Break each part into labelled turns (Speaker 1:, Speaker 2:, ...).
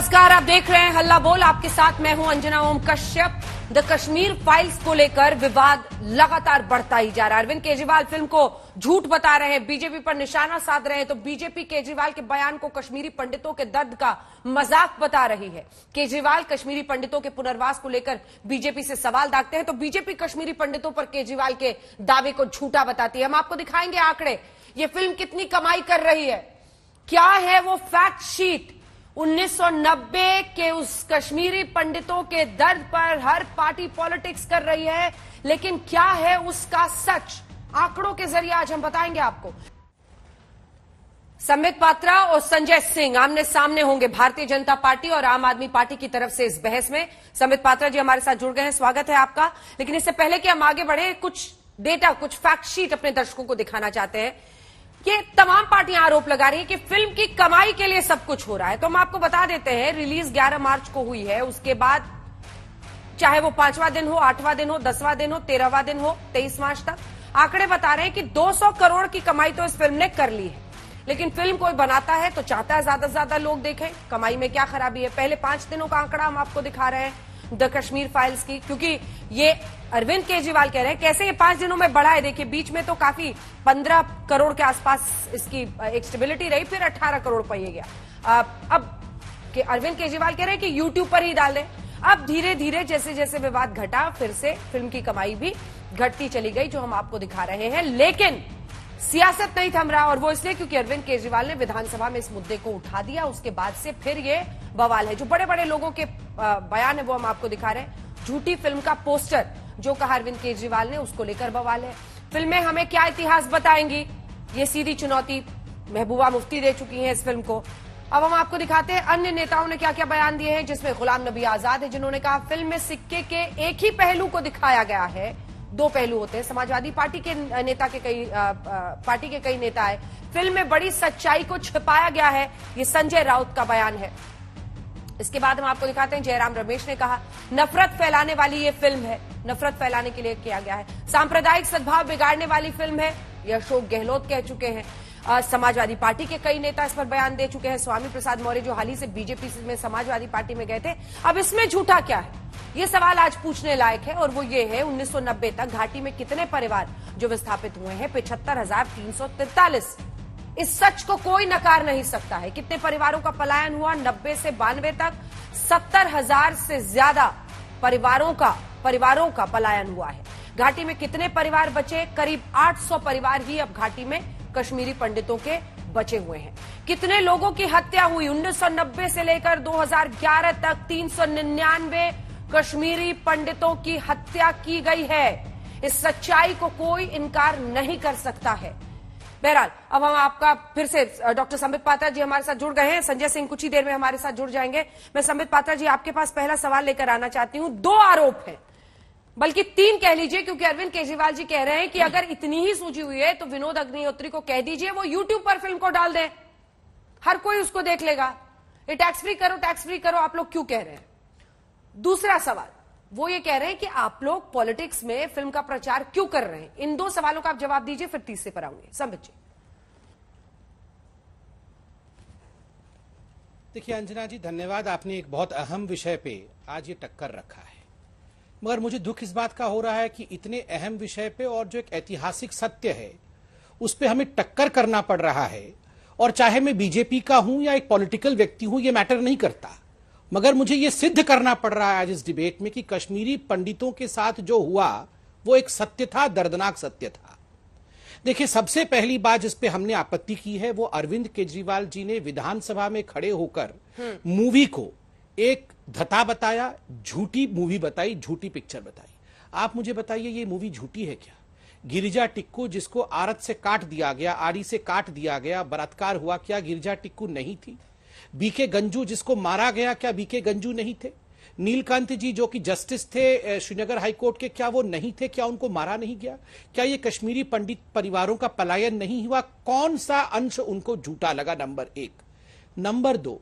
Speaker 1: नमस्कार, आप देख रहे हैं हल्ला बोल। आपके साथ मैं हूं अंजना ओम कश्यप। द कश्मीर फाइल्स को लेकर विवाद लगातार बढ़ता ही जा रहा है। अरविंद केजरीवाल फिल्म को झूठ बता रहे हैं, बीजेपी पर निशाना साध रहे हैं, तो बीजेपी केजरीवाल के बयान को कश्मीरी पंडितों के दर्द का मजाक बता रही है। केजरीवाल कश्मीरी पंडितों के पुनर्वास को लेकर बीजेपी से सवाल दागते हैं, तो बीजेपी कश्मीरी पंडितों पर केजरीवाल के दावे को झूठा बताती है। हम आपको दिखाएंगे आंकड़े, ये फिल्म कितनी कमाई कर रही है, क्या है वो फैक्ट शीट। 1990 के उस कश्मीरी पंडितों के दर्द पर हर पार्टी पॉलिटिक्स कर रही है, लेकिन क्या है उसका सच, आंकड़ों के जरिए आज हम बताएंगे आपको। संबित पात्रा और संजय सिंह आमने सामने होंगे भारतीय जनता पार्टी और आम आदमी पार्टी की तरफ से इस बहस में। संबित पात्रा जी हमारे साथ जुड़ गए हैं, स्वागत है आपका। लेकिन इससे पहले कि हम आगे बढ़े, कुछ डेटा, कुछ फैक्ट शीट अपने दर्शकों को दिखाना चाहते हैं। ये तमाम पार्टियां आरोप लगा रही हैं कि फिल्म की कमाई के लिए सब कुछ हो रहा है। तो हम आपको बता देते हैं, रिलीज 11 मार्च को हुई है। उसके बाद चाहे वो 5वां दिन हो, 8वां दिन हो, 10वां दिन हो, 13वां दिन हो, 23 मार्च तक आंकड़े बता रहे हैं कि 200 करोड़ की कमाई तो इस फिल्म ने कर ली है। लेकिन फिल्म कोई बनाता है तो चाहता है ज्यादा से ज्यादा लोग देखें। कमाई में क्या खराबी है? पहले 5 दिनों का आंकड़ा हम आपको दिखा रहे हैं द कश्मीर फाइल्स की, क्योंकि ये अरविंद केजरीवाल कह रहे हैं कैसे ये 5 दिनों में बढ़ा है। देखिए, बीच में तो काफी 15 करोड़ के आसपास इसकी एक स्टेबिलिटी रही, फिर 18 करोड़ पर ये गया। अब अरविंद केजरीवाल कह रहे हैं कि यूट्यूब पर ही डाल दें। अब धीरे धीरे जैसे जैसे विवाद घटा, फिर से फिल्म की कमाई भी घटती चली गई, जो हम आपको दिखा रहे हैं। लेकिन सियासत नहीं थम रहा, और वो इसलिए क्योंकि अरविंद केजरीवाल ने विधानसभा में इस मुद्दे को उठा दिया। उसके बाद से फिर ये बवाल है। जो बड़े बड़े लोगों के बयान है वो हम आपको दिखा रहे हैं। झूठी फिल्म का पोस्टर जो कहा अरविंद केजरीवाल ने, उसको लेकर बवाल है। फिल्में हमें क्या इतिहास बताएंगी, ये सीधी चुनौती महबूबा मुफ्ती दे चुकी हैं इस फिल्म को। अब हम आपको दिखाते हैं अन्य नेताओं ने क्या क्या बयान दिए हैं, जिसमें गुलाम नबी आजाद है, जिन्होंने कहा फिल्म में सिक्के के एक ही पहलू को दिखाया गया है, 2 पहलू होते हैं। समाजवादी पार्टी के नेता के कई नेता है, फिल्म में बड़ी सच्चाई को छिपाया गया है, ये संजय राउत का बयान है। इसके बाद हम आपको दिखाते हैं जयराम रमेश ने कहा नफरत फैलाने वाली ये फिल्म है, नफरत फैलाने के लिए किया गया है। सांप्रदायिक सद्भाव बिगाड़ने वाली फिल्म है, ये अशोक गहलोत कह चुके हैं। समाजवादी पार्टी के कई नेता इस पर बयान दे चुके हैं। स्वामी प्रसाद मौर्य जो हाल ही से बीजेपी में समाजवादी पार्टी में गए थे। अब इसमें झूठा क्या है, ये सवाल आज पूछने लायक है, और वो ये है 1990 तक घाटी में कितने परिवार जो विस्थापित हुए हैं, 75,343। इस सच को कोई नकार नहीं सकता है। कितने परिवारों का पलायन हुआ 90 से 92 तक? 70,000 से ज्यादा परिवारों का पलायन हुआ है। घाटी में कितने परिवार बचे? करीब 800 परिवार ही अब घाटी में कश्मीरी पंडितों के बचे हुए हैं। कितने लोगों की हत्या हुई 1990 से लेकर 2011 तक? 399 कश्मीरी पंडितों की हत्या की गई है। इस सच्चाई को कोई इनकार नहीं कर सकता है। बहरहाल, अब हम आपका फिर से डॉक्टर संबित पात्रा जी हमारे साथ जुड़ गए हैं, संजय सिंह कुछ ही देर में हमारे साथ जुड़ जाएंगे। मैं संबित पात्रा जी आपके पास पहला सवाल लेकर आना चाहती हूं। 2 आरोप हैं, बल्कि 3 कह लीजिए, क्योंकि अरविंद केजरीवाल जी कह रहे हैं कि अगर इतनी ही सूझी हुई है तो विनोद अग्निहोत्री को कह दीजिए वो यूट्यूब पर फिल्म को डाल दें, हर कोई उसको देख लेगा। ये टैक्स फ्री करो, आप लोग क्यों कह रहे हैं? दूसरा सवाल, वो ये कह रहे हैं कि आप लोग पॉलिटिक्स में फिल्म का प्रचार क्यों कर रहे हैं। इन 2 सवालों का आप जवाब दीजिए, फिर तीसरे पर आऊंगे। संबित जी।
Speaker 2: देखिए अंजना जी, धन्यवाद। आपने एक बहुत अहम विषय पे आज ये टक्कर रखा है, मगर मुझे दुख इस बात का हो रहा है कि इतने अहम विषय पे और जो एक ऐतिहासिक सत्य है उस पे हमें टक्कर करना पड़ रहा है। और चाहे मैं बीजेपी का हूं या एक पॉलिटिकल व्यक्ति हूं, ये मैटर नहीं करता, मगर मुझे ये सिद्ध करना पड़ रहा है आज इस डिबेट में कि कश्मीरी पंडितों के साथ जो हुआ वो एक सत्य था, दर्दनाक सत्य था। देखिए, सबसे पहली बात जिस पे हमने आपत्ति की है वो अरविंद केजरीवाल जी ने विधानसभा में खड़े होकर मूवी को एक धता बताया, झूठी मूवी बताई, झूठी पिक्चर बताई। आप मुझे बताइए, ये मूवी झूठी है क्या? गिरिजा टिक्कू जिसको आरत से काट दिया गया, आरी से काट दिया गया, बलात्कार हुआ, क्या गिरिजा टिक्कू नहीं थी? बीके गंजू जिसको मारा गया, क्या बीके गंजू नहीं थे? नीलकांत जी जो कि जस्टिस थे श्रीनगर हाईकोर्ट के, क्या वो नहीं थे? क्या उनको मारा नहीं गया? क्या ये कश्मीरी पंडित परिवारों का पलायन नहीं हुआ? कौन सा अंश उनको झूठा लगा? नंबर 1। नंबर 2,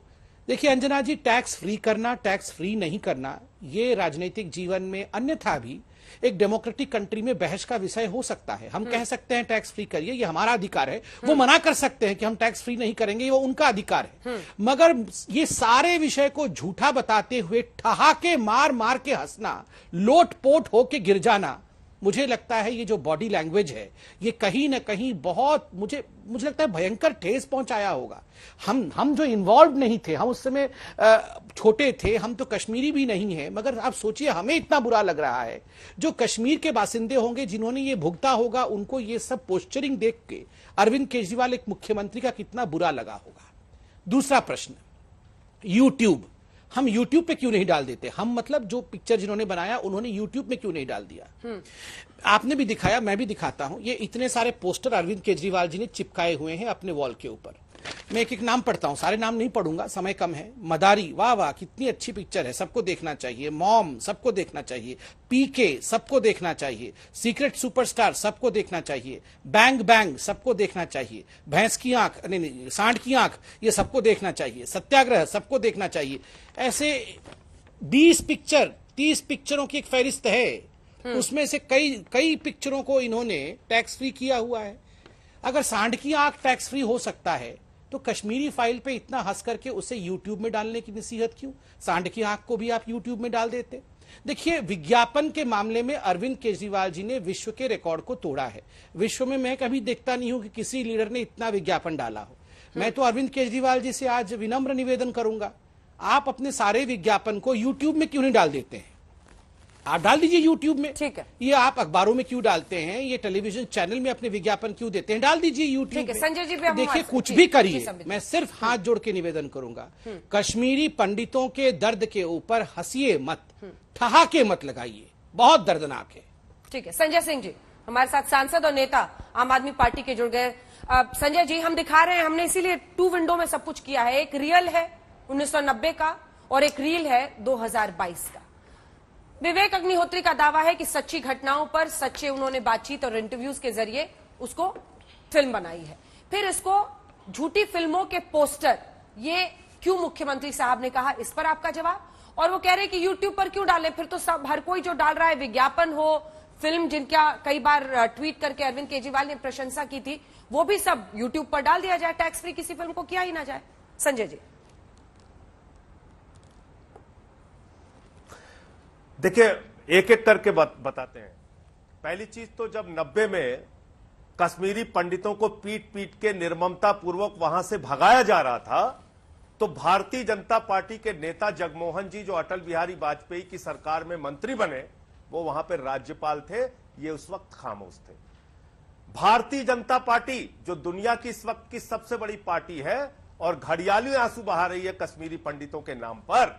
Speaker 2: देखिए अंजना जी, टैक्स फ्री करना, टैक्स फ्री नहीं करना, ये राजनीतिक जीवन में अन्यथा भी एक डेमोक्रेटिक कंट्री में बहस का विषय हो सकता है। हम कह सकते हैं टैक्स फ्री करिए, ये हमारा अधिकार है। वो मना कर सकते हैं कि हम टैक्स फ्री नहीं करेंगे, वो उनका अधिकार है। मगर ये सारे विषय को झूठा बताते हुए ठहाके मार मार के हंसना, लोटपोट होके गिर जाना, मुझे लगता है ये जो बॉडी लैंग्वेज है ये कहीं ना कहीं बहुत मुझे लगता है भयंकर ठेस पहुंचाया होगा। हम जो इन्वॉल्व नहीं थे, हम उस समय छोटे थे, हम तो कश्मीरी भी नहीं है, मगर आप सोचिए हमें इतना बुरा लग रहा है। जो कश्मीर के बासिंदे होंगे, जिन्होंने ये भुगता होगा, उनको ये सब पोस्चरिंग देख के अरविंद केजरीवाल एक मुख्यमंत्री का कितना बुरा लगा होगा। दूसरा प्रश्न, यूट्यूब, हम यूट्यूब पे क्यों नहीं डाल देते? हम मतलब जो पिक्चर जिन्होंने बनाया उन्होंने यूट्यूब में क्यों नहीं डाल दिया? आपने भी दिखाया, मैं भी दिखाता हूं। ये इतने सारे पोस्टर अरविंद केजरीवाल जी ने चिपकाए हुए हैं अपने वॉल के ऊपर। मैं एक एक नाम पढ़ता हूं, सारे नाम नहीं पढ़ूंगा, समय कम है। मदारी, वाह वाह कितनी अच्छी पिक्चर है, सबको देखना चाहिए। मॉम, सबको देखना चाहिए। पीके, सबको देखना चाहिए। सीक्रेट सुपरस्टार, सबको देखना चाहिए। बैंग बैंग, सबको देखना चाहिए। भैंस की आंख, नहीं सांड की आंख, ये सबको देखना चाहिए। सत्याग्रह, सबको देखना चाहिए। ऐसे 20 पिक्चर, 30 पिक्चरों की एक फहरिस्त है। उसमें से कई पिक्चरों को इन्होंने टैक्स फ्री किया हुआ है। अगर सांड की आंख टैक्स फ्री हो सकता है तो कश्मीरी फाइल पे इतना हंस करके उसे यूट्यूब में डालने की नसीहत क्यों? सांड की आंख को भी आप यूट्यूब में डाल देते। देखिए, विज्ञापन के मामले में अरविंद केजरीवाल जी ने विश्व के रिकॉर्ड को तोड़ा है। विश्व में मैं कभी देखता नहीं हूं कि किसी लीडर ने इतना विज्ञापन डाला हो। मैं तो अरविंद केजरीवाल जी से आज विनम्र निवेदन करूंगा, आप अपने सारे विज्ञापन को यूट्यूब में क्यों नहीं डाल देते हैं? आप डाल दीजिए यूट्यूब में। ठीक है। ये आप अखबारों में क्यों डालते हैं? ये टेलीविजन चैनल में अपने विज्ञापन क्यों देते हैं? डाल दीजिए यूट्यूब में।
Speaker 1: संजय जी भी
Speaker 2: देखिए, कुछ भी करिए, मैं सिर्फ हाथ जोड़ के निवेदन करूंगा, कश्मीरी पंडितों के दर्द के ऊपर हंसिए मत, ठहाके मत लगाइए, बहुत दर्दनाक है।
Speaker 1: ठीक है। संजय सिंह जी हमारे साथ सांसद और नेता आम आदमी पार्टी के जुड़ गए। संजय जी, हम दिखा रहे हैं, हमने इसीलिए 2 विंडो में सब कुछ किया है। एक रियल है 1990 का और एक रील है 2022 का। विवेक अग्निहोत्री का दावा है कि सच्ची घटनाओं पर सच्चे उन्होंने बातचीत और इंटरव्यूज के जरिए उसको फिल्म बनाई है। फिर इसको झूठी फिल्मों के पोस्टर, ये क्यों मुख्यमंत्री साहब ने कहा, इस पर आपका जवाब। और वो कह रहे हैं कि यूट्यूब पर क्यों डालें, फिर तो सब हर कोई जो डाल रहा है विज्ञापन हो, फिल्म जिनका कई बार ट्वीट करके अरविंद केजरीवाल ने प्रशंसा की थी, वो भी सब यूट्यूब पर डाल दिया जाए, टैक्स फ्री किसी फिल्म को किया ही ना जाए। संजय जी
Speaker 3: देखिए, एक एक करके बताते हैं। पहली चीज तो जब 90 में कश्मीरी पंडितों को पीट पीट के निर्ममता पूर्वक वहां से भगाया जा रहा था, तो भारतीय जनता पार्टी के नेता जगमोहन जी, जो अटल बिहारी वाजपेयी की सरकार में मंत्री बने, वो वहां पर राज्यपाल थे, ये उस वक्त खामोश थे। भारतीय जनता पार्टी जो दुनिया की इस वक्त की सबसे बड़ी पार्टी है और घड़ियाली आंसू बहा रही है कश्मीरी पंडितों के नाम पर,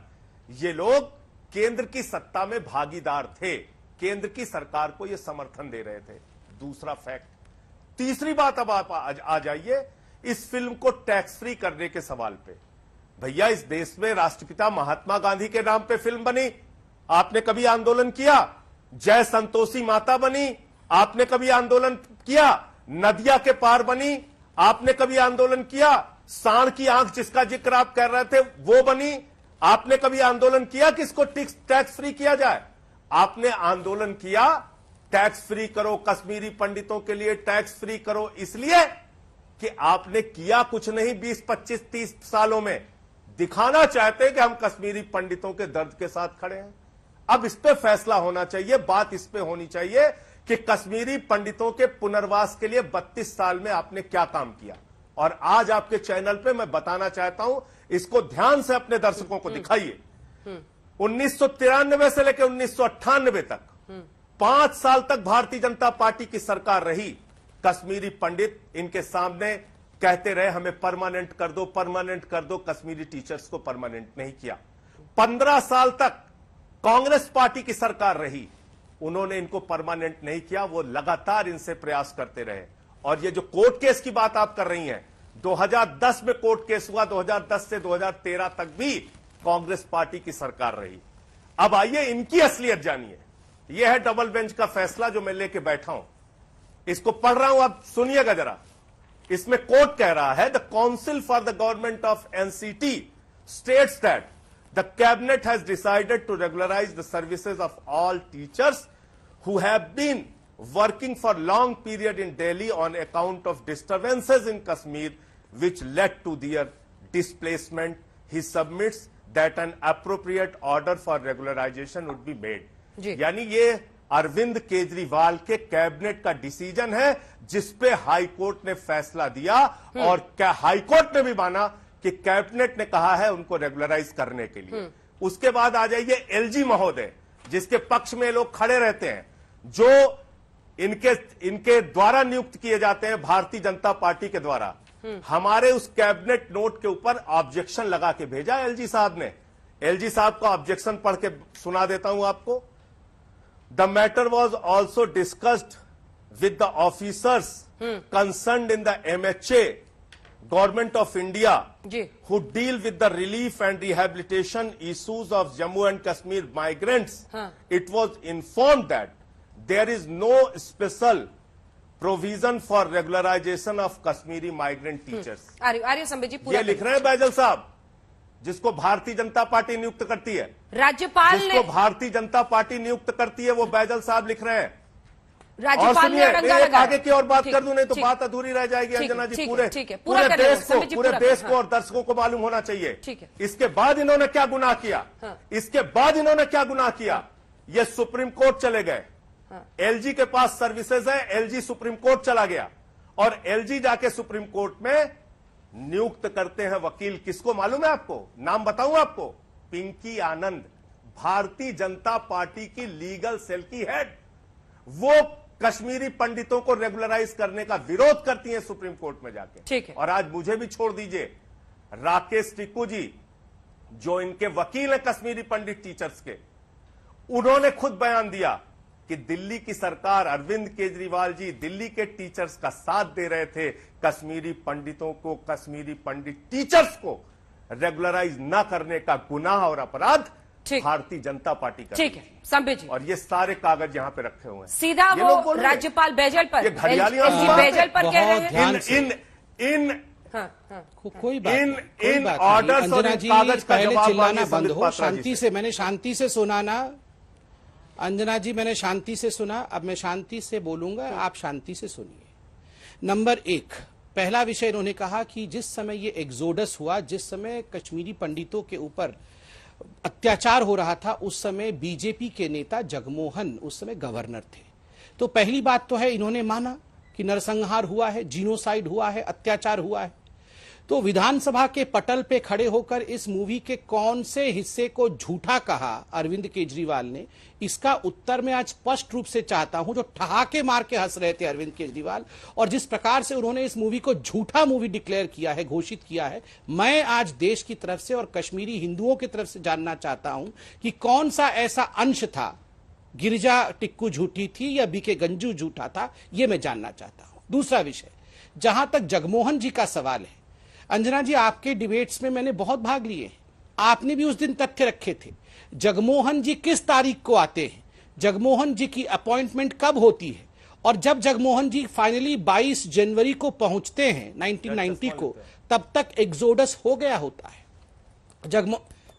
Speaker 3: ये लोग केंद्र की सत्ता में भागीदार थे, केंद्र की सरकार को यह समर्थन दे रहे थे। दूसरा फैक्ट। तीसरी बात, अब आप आ जाइए इस फिल्म को टैक्स फ्री करने के सवाल पे। भैया, इस देश में राष्ट्रपिता महात्मा गांधी के नाम पे फिल्म बनी, आपने कभी आंदोलन किया? जय संतोषी माता बनी, आपने कभी आंदोलन किया? नदिया के पार बनी, आपने कभी आंदोलन किया? सांड की आंख जिसका जिक्र आप कर रहे थे वो बनी, आपने कभी आंदोलन किया कि इसको टैक्स फ्री किया जाए? आपने आंदोलन किया टैक्स फ्री करो, कश्मीरी पंडितों के लिए टैक्स फ्री करो, इसलिए कि आपने किया कुछ नहीं 20, 25, 30 सालों में, दिखाना चाहते हैं कि हम कश्मीरी पंडितों के दर्द के साथ खड़े हैं। अब इस पे फैसला होना चाहिए, बात इस पे होनी चाहिए कि कश्मीरी पंडितों के पुनर्वास के लिए 32 साल में आपने क्या काम किया। और आज आपके चैनल पे मैं बताना चाहता हूं, इसको ध्यान से अपने दर्शकों को दिखाइए। 1993 से लेकर 1998 तक 5 साल तक भारतीय जनता पार्टी की सरकार रही। कश्मीरी पंडित इनके सामने कहते रहे हमें परमानेंट कर दो, परमानेंट कर दो। कश्मीरी टीचर्स को परमानेंट नहीं किया। 15 साल तक कांग्रेस पार्टी की सरकार रही, उन्होंने इनको परमानेंट नहीं किया। वो लगातार इनसे प्रयास करते रहे। और ये जो कोर्ट केस की बात आप कर रही हैं, 2010 में कोर्ट केस हुआ, 2010 से 2013 तक भी कांग्रेस पार्टी की सरकार रही। अब आइए इनकी असलियत जानिए। यह है डबल बेंच का फैसला जो मैं लेके बैठा हूं, इसको पढ़ रहा हूं, आप सुनिएगा जरा। इसमें कोर्ट कह रहा है, the council for the government of NCT states that the cabinet has decided to regularize the services of all teachers who have been working for long period in Delhi on account of disturbances in Kashmir which led to their displacement. He submits that an appropriate order for regularization would be made. यानी ये अरविंद केजरीवाल के cabinet का decision है जिसपे high court ने फैसला दिया और क्या हाई कोर्ट ने भी माना कि कैबिनेट ने कहा है उनको रेगुलराइज करने के लिए। उसके बाद आ जाइए एलजी महोदय, जिसके पक्ष में लोग खड़े रहते हैं, जो इनके द्वारा नियुक्त किए जाते हैं भारतीय जनता पार्टी के द्वारा। हमारे उस कैबिनेट नोट के ऊपर ऑब्जेक्शन लगा के भेजा एलजी साहब ने। एलजी साहब का ऑब्जेक्शन पढ़ के सुना देता हूं आपको। The matter was also discussed with the officers concerned in the MHA government of India who deal with the relief and rehabilitation issues of Jammu and Kashmir migrants. It was informed that there is no special provision for regularization of Kashmiri migrant teachers.
Speaker 1: आर्य संबित जी पूरा
Speaker 3: ये लिख रहे हैं बैजल साहब, जिसको Bharatiya Janata party नियुक्त करती है।
Speaker 1: राज्यपाल ने,
Speaker 3: जिसको भारतीय जनता पार्टी नियुक्त करती है वो बैजल साहब लिख रहे हैं।
Speaker 1: राज्यपाल ने अड़ंगा लगाया।
Speaker 3: आगे की और बात कर दूं, नहीं तो बात अधूरी रह जाएगी अंजना जी। पूरे देश को और दर्शकों को मालूम होना चाहिए इसके बाद इन्होंने क्या गुनाह किया। इसके बाद इन्होंने क्या गुनाह किया, ये सुप्रीम कोर्ट चले गए। एलजी के पास सर्विसेज है, एलजी सुप्रीम कोर्ट चला गया और एलजी जाके सुप्रीम कोर्ट में नियुक्त करते हैं वकील। किसको मालूम है आपको? नाम बताऊं आपको? पिंकी आनंद, भारतीय जनता पार्टी की लीगल सेल की हेड। वो कश्मीरी पंडितों को रेगुलराइज करने का विरोध करती हैं सुप्रीम कोर्ट में जाके।
Speaker 1: ठीक है।
Speaker 3: और आज मुझे भी छोड़ दीजिए, राकेश टिक्कू जी जो इनके वकील हैं कश्मीरी पंडित टीचर्स के, उन्होंने खुद बयान दिया कि दिल्ली की सरकार, अरविंद केजरीवाल जी दिल्ली के टीचर्स का साथ दे रहे थे। कश्मीरी पंडितों को, कश्मीरी पंडित टीचर्स को रेगुलराइज न करने का गुनाह और अपराध भारतीय जनता पार्टी का।
Speaker 1: ठीक है संबित जी,
Speaker 3: और ये सारे कागज यहाँ पे रखे हुए हैं।
Speaker 1: सीधा वो राज्यपाल बैजल पर, बैजल पर कह रहे हैं।
Speaker 2: कोई बात इन ऑर्डर्स और कागज का जवाब चिल्लाना बंद हो। शांति से, मैंने शांति से सुना ना अंजना जी, मैंने शांति से सुना। अब मैं शांति से बोलूंगा, आप शांति से सुनिए। नंबर एक, पहला विषय इन्होंने कहा कि जिस समय ये एग्जोडस हुआ, जिस समय कश्मीरी पंडितों के ऊपर अत्याचार हो रहा था, उस समय बीजेपी के नेता जगमोहन उस समय गवर्नर थे। तो पहली बात तो है, इन्होंने माना कि नरसंहार हुआ है, जीनोसाइड हुआ है, अत्याचार हुआ है। तो विधानसभा के पटल पे खड़े होकर इस मूवी के कौन से हिस्से को झूठा कहा अरविंद केजरीवाल ने, इसका उत्तर मैं आज स्पष्ट रूप से चाहता हूं। जो ठहाके मार के हंस रहे थे अरविंद केजरीवाल, और जिस प्रकार से उन्होंने इस मूवी को झूठा मूवी डिक्लेयर किया है, घोषित किया है, मैं आज देश की तरफ से और कश्मीरी हिंदुओं की तरफ से जानना चाहता हूं कि कौन सा ऐसा अंश था, गिरिजा टिक्कू झूठी थी या बीके गंजू झूठा था, यह मैं जानना चाहता हूं। दूसरा विषय, जहां तक जगमोहन जी का सवाल है, अंजना जी आपके डिबेट्स में मैंने बहुत भाग लिए, आपने भी उस दिन तथ्य रखे थे। जगमोहन जी किस तारीख को आते हैं, जगमोहन जी की अपॉइंटमेंट कब होती है, और जब जगमोहन जी फाइनली 22 जनवरी को पहुंचते हैं 1990 को, तब तक एग्जोडस हो गया होता है।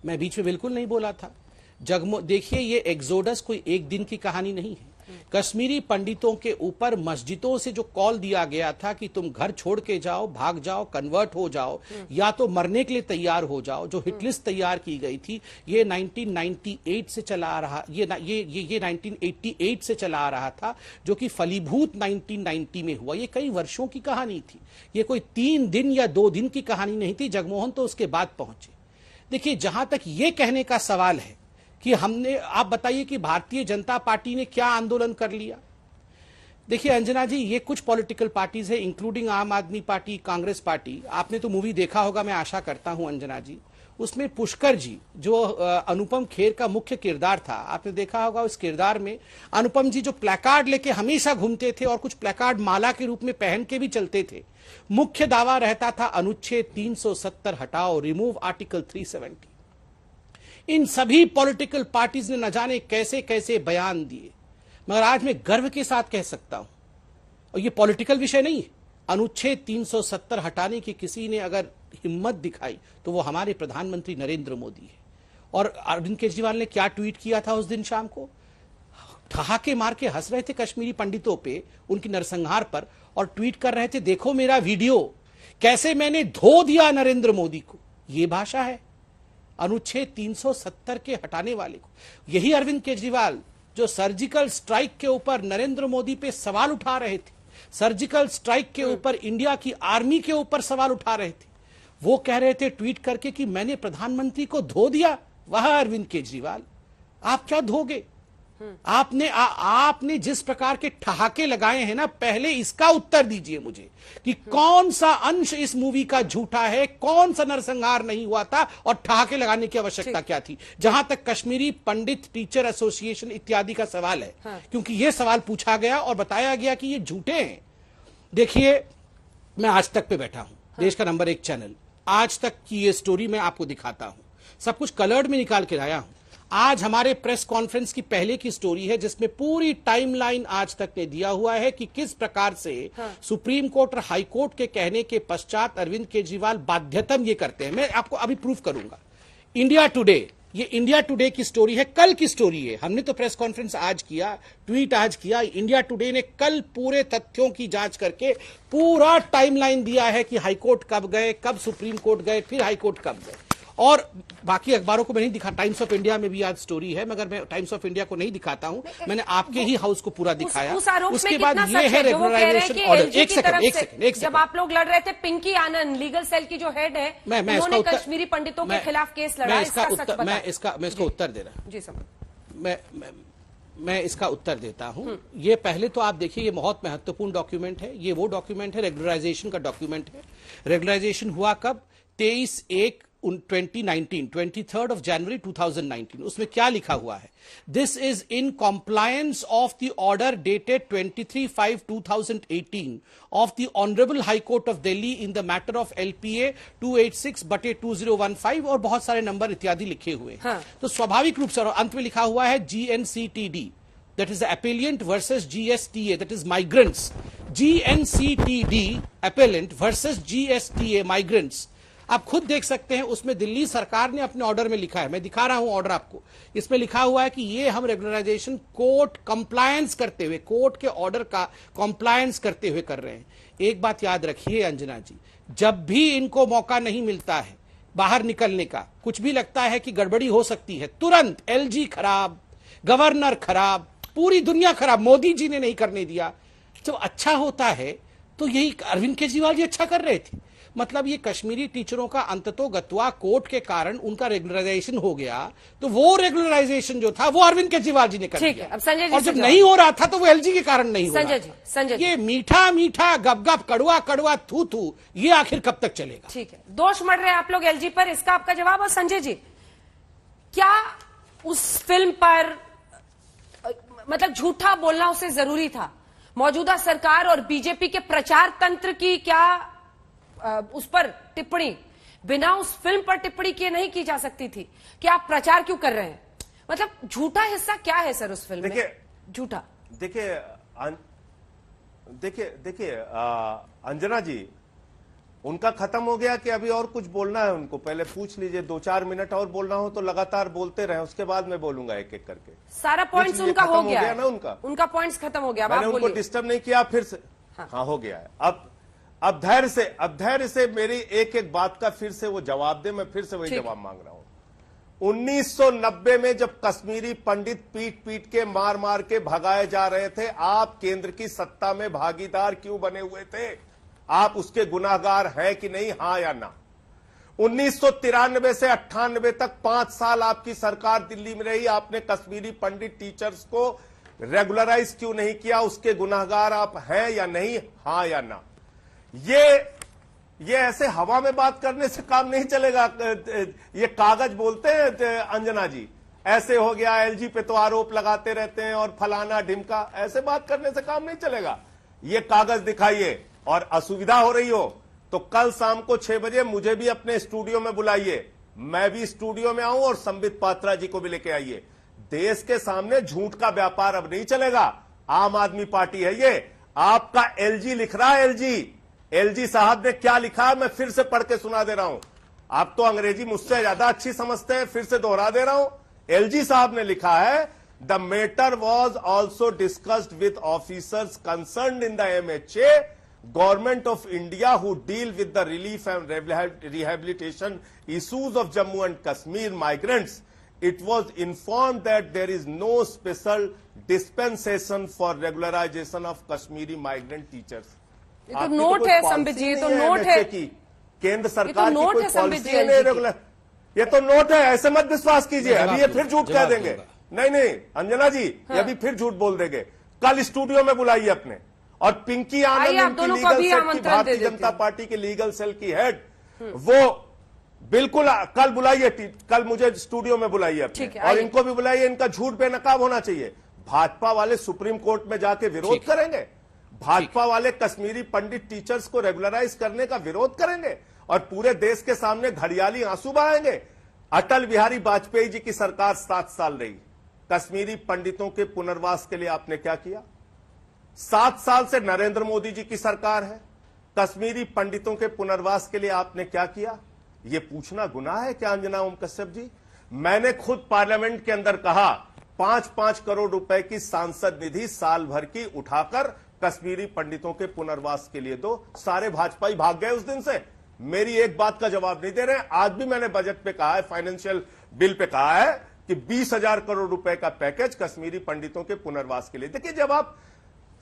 Speaker 2: मैं बीच में बिल्कुल नहीं बोला था। देखिए, ये एग्जोडस कोई एक दिन की कहानी नहीं है। कश्मीरी पंडितों के ऊपर मस्जिदों से जो कॉल दिया गया था कि तुम घर छोड़ के जाओ, भाग जाओ, कन्वर्ट हो जाओ, या तो मरने के लिए तैयार हो जाओ, जो हिट लिस्ट तैयार की गई थी, ये 1998 से चला आ रहा, ये 1988 से चला आ रहा था, जो कि फलीभूत 1990 में हुआ। ये कई वर्षों की कहानी थी, ये कोई 3 दिन या 2 दिन की कहानी नहीं थी। जगमोहन तो उसके बाद पहुंचे। देखिए, जहां तक ये कहने का सवाल है कि हमने, आप बताइए कि भारतीय जनता पार्टी ने क्या आंदोलन कर लिया। देखिए अंजना जी, ये कुछ पॉलिटिकल पार्टीज है, इंक्लूडिंग आम आदमी पार्टी, कांग्रेस पार्टी। आपने तो मूवी देखा होगा, मैं आशा करता हूं अंजना जी। उसमें पुष्कर जी, जो अनुपम खेर का मुख्य किरदार था, आपने देखा होगा उस किरदार में अनुपम जी जो प्लेकार्ड लेके हमेशा घूमते थे और कुछ प्लेकार्ड माला के रूप में पहन के भी चलते थे। मुख्य दावा रहता था अनुच्छेद 370 हटाओ, रिमूव आर्टिकल 370। इन सभी पॉलिटिकल पार्टीज ने न जाने कैसे कैसे बयान दिए, मगर आज मैं गर्व के साथ कह सकता हूं, और ये पॉलिटिकल विषय नहीं है, अनुच्छेद 370 हटाने की किसी ने अगर हिम्मत दिखाई तो वो हमारे प्रधानमंत्री नरेंद्र मोदी है। और अरविंद केजरीवाल ने क्या ट्वीट किया था उस दिन शाम को, ठहाके मार के हंस रहे थे कश्मीरी पंडितों पे, उनकी नरसंहार पर, और ट्वीट कर रहे थे देखो मेरा वीडियो कैसे मैंने धो दिया नरेंद्र मोदी को। ये भाषा है अनुच्छेद 370 के हटाने वाले को। यही अरविंद केजरीवाल जो सर्जिकल स्ट्राइक के ऊपर नरेंद्र मोदी पे सवाल उठा रहे थे, सर्जिकल स्ट्राइक के ऊपर इंडिया की आर्मी के ऊपर सवाल उठा रहे थे, वो कह रहे थे ट्वीट करके कि मैंने प्रधानमंत्री को धो दिया। वह अरविंद केजरीवाल, आप क्या धोगे? आपने जिस प्रकार के ठहाके लगाए हैं ना, पहले इसका उत्तर दीजिए मुझे कि कौन सा अंश इस मूवी का झूठा है, कौन सा नरसंहार नहीं हुआ था और ठहाके लगाने की आवश्यकता क्या थी। जहां तक कश्मीरी पंडित टीचर एसोसिएशन इत्यादि का सवाल है, क्योंकि यह सवाल पूछा गया और बताया गया कि ये झूठे हैं। देखिए, मैं आज तक पे बैठा हूं, देश का नंबर 1 चैनल, आज तक की ये स्टोरी मैं आपको दिखाता हूं, सब कुछ कलर्ड में निकाल के लाया हूं। आज हमारे प्रेस कॉन्फ्रेंस की पहले की स्टोरी है जिसमें पूरी टाइमलाइन आज तक ने दिया हुआ है कि किस प्रकार से सुप्रीम कोर्ट और हाई कोर्ट के कहने के पश्चात अरविंद केजरीवाल बाध्यतम ये करते हैं। मैं आपको अभी प्रूफ करूंगा। इंडिया टुडे, ये इंडिया टुडे की स्टोरी है, कल की स्टोरी है। हमने तो प्रेस कॉन्फ्रेंस आज किया, ट्वीट आज किया, इंडिया टुडे ने कल पूरे तथ्यों की जांच करके पूरा टाइमलाइन दिया है कि हाईकोर्ट कब गए, कब सुप्रीम कोर्ट गए, फिर हाईकोर्ट कब गए। और बाकी अखबारों को मैं नहीं दिखा, टाइम्स ऑफ इंडिया में भी आज स्टोरी है, मगर मैं टाइम्स ऑफ इंडिया को नहीं दिखाता हूं, मैंने आपके ही हाउस को पूरा दिखाया।
Speaker 1: उसके बाद ये है रेगुलराइजेशन ऑर्डर। एक सेकंड, जब आप लोग लड़ रहे थे, पिंकी आनंद लीगल सेल की जो हेड है, उन्होंने कश्मीरी पंडितों के खिलाफ केस लड़ा,
Speaker 2: मैं इसका उत्तर दे रहा हूं जी। मैं इसका उत्तर देता हूं। ये पहले तो आप देखिए, ये बहुत महत्वपूर्ण डॉक्यूमेंट है। ये वो डॉक्यूमेंट है, रेगुलराइजेशन का डॉक्यूमेंट है। रेगुलराइजेशन हुआ कब? 23 ऑफ जनवरी 2019। उसमें क्या लिखा हुआ है? This is in compliance of the order dated 23/5/2018 of the honourable high court of Delhi in the matter of LPA 286/2015 और बहुत सारे नंबर इत्यादि लिखे हुए हैं। तो स्वाभाविक रूप से, और अंत में लिखा हुआ है GNCTD, that is the appellant versus GSTA, that is migrants. GNCTD appellant versus GSTA migrants. आप खुद देख सकते हैं, उसमें दिल्ली सरकार ने अपने ऑर्डर में लिखा है, मैं दिखा रहा हूं ऑर्डर आपको। इसमें लिखा हुआ है कि ये हम रेगुलराइजेशन कोर्ट कंप्लायंस करते हुए, कोर्ट के ऑर्डर का कंप्लायंस करते हुए कर रहे हैं। एक बात याद रखिए अंजना जी, जब भी इनको मौका नहीं मिलता है बाहर निकलने का, कुछ भी लगता है कि गड़बड़ी हो सकती है, तुरंत LG खराब, गवर्नर खराब, पूरी दुनिया खराब, मोदी जी ने नहीं करने दिया। जब अच्छा होता है तो यही अरविंद केजरीवाल जी अच्छा कर रहे थे। मतलब ये कश्मीरी टीचरों का अंततोगत्वा कोर्ट के कारण उनका रेगुलराइजेशन हो गया, तो वो रेगुलराइजेशन जो था वो अरविंद केजरीवाल जी ने कर दिया।
Speaker 1: अब संजय जी,
Speaker 2: और जब नहीं हो रहा था तो वो LG के कारण नहीं हो रहा था।
Speaker 1: संजय जी,
Speaker 2: ये मीठा मीठा गप गप, कड़वा कड़वा थू थू, ये आखिर कब तक चलेगा?
Speaker 1: ठीक है, दोष मढ़ रहे हैं आप लोग LG पर, इसका आपका जवाब। और संजय जी, क्या उस फिल्म पर मतलब झूठा बोलना उसे जरूरी था? मौजूदा सरकार और बीजेपी के प्रचार तंत्र की क्या उस पर टिप्पणी बिना उस फिल्म पर टिप्पणी किए नहीं की जा सकती थी? कि आप प्रचार क्यों कर रहे हैं? मतलब झूठा हिस्सा क्या है सर उस फिल्म में? झूठा
Speaker 3: देखिए अंजना जी, उनका खत्म हो गया कि अभी और कुछ बोलना है उनको? पहले पूछ लीजिए, 2-4 मिनट और बोलना हो तो लगातार बोलते रहे, उसके बाद मैं बोलूंगा एक एक करके।
Speaker 1: सारा पॉइंट्स उनका हो गया
Speaker 3: ना, उनका
Speaker 1: पॉइंट्स खत्म हो गया।
Speaker 3: मैंने उनको डिस्टर्ब नहीं किया, फिर से हाँ हो गया है। अब धैर्य से मेरी एक एक बात का फिर से वो जवाब दे, मैं फिर से वही जवाब मांग रहा हूं। 1990 में जब कश्मीरी पंडित पीट पीट के मार मार के भगाए जा रहे थे, आप केंद्र की सत्ता में भागीदार क्यों बने हुए थे? आप उसके गुनाहगार हैं कि नहीं, हां या ना? 1993 से 98 तक 5 साल आपकी सरकार दिल्ली में रही, आपने कश्मीरी पंडित टीचर्स को रेगुलराइज क्यों नहीं किया? उसके गुनाहगार आप हैं या नहीं, हां या ना? ये ऐसे हवा में बात करने से काम नहीं चलेगा। ये कागज बोलते हैं अंजना जी, ऐसे हो गया, LG पे तो आरोप लगाते रहते हैं और फलाना ढिमका, ऐसे बात करने से काम नहीं चलेगा। ये कागज दिखाइए, और असुविधा हो रही हो तो कल शाम को 6 बजे मुझे भी अपने स्टूडियो में बुलाइए, मैं भी स्टूडियो में आऊं, और संबित पात्रा जी को भी लेके आइए। देश के सामने झूठ का व्यापार अब नहीं चलेगा। आम आदमी पार्टी है ये, आपका LG लिख रहा है। LG साहब ने क्या लिखा है मैं फिर से पढ़ के सुना दे रहा हूं। आप तो अंग्रेजी मुझसे ज्यादा अच्छी समझते हैं, फिर से दोहरा दे रहा हूं। LG साहब ने लिखा है, The matter was also discussed with officers concerned in the MHA, Government of India, who deal with the relief and rehabilitation issues of Jammu and Kashmir migrants. It was informed that there is no special dispensation for regularization of Kashmiri migrant teachers.
Speaker 1: ये तो note है संबित जी, ये तो note है
Speaker 3: की केंद्र सरकार की
Speaker 1: नोट
Speaker 3: कोई
Speaker 1: है संबित
Speaker 3: पॉलिसी
Speaker 1: जी
Speaker 3: है नहीं रेगुलर। ये तो नोट है, ऐसे मत विश्वास कीजिए। अभी ये फिर झूठ कह देंगे। नहीं अंजना जी, ये अभी फिर झूठ बोल देंगे। कल स्टूडियो में बुलाइए अपने, और पिंकी आनंद इनकी लीगल सेल की, भारतीय जनता पार्टी की लीगल सेल की हेड, वो बिल्कुल कल बुलाइए, कल मुझे स्टूडियो में बुलाइए अपने, और इनको भी बुलाइए। इनका झूठ बेनकाब होना चाहिए। भाजपा वाले सुप्रीम कोर्ट में जाके विरोध करेंगे, भाजपा वाले कश्मीरी पंडित टीचर्स को रेगुलराइज करने का विरोध करेंगे, और पूरे देश के सामने घड़ियाली आंसू बहाएंगे। अटल बिहारी वाजपेयी जी की सरकार 7 साल रही, कश्मीरी पंडितों के पुनर्वास के लिए आपने क्या किया? 7 साल से नरेंद्र मोदी जी की सरकार है, कश्मीरी पंडितों के पुनर्वास के लिए आपने क्या किया? यह पूछना गुनाह है क्या अंजना ओम कश्यप जी? मैंने खुद पार्लियामेंट के अंदर कहा 5-5 करोड़ रुपए की सांसद निधि साल भर की उठाकर कश्मीरी पंडितों के पुनर्वास के लिए दो। सारे भाजपाई भाग गए उस दिन से, मेरी एक बात का जवाब नहीं दे रहे। आज भी मैंने बजट पे कहा है, फाइनेंशियल बिल पे कहा है कि 20,000 करोड़ रुपए का पैकेज कश्मीरी पंडितों के पुनर्वास के लिए। देखिए, जब आप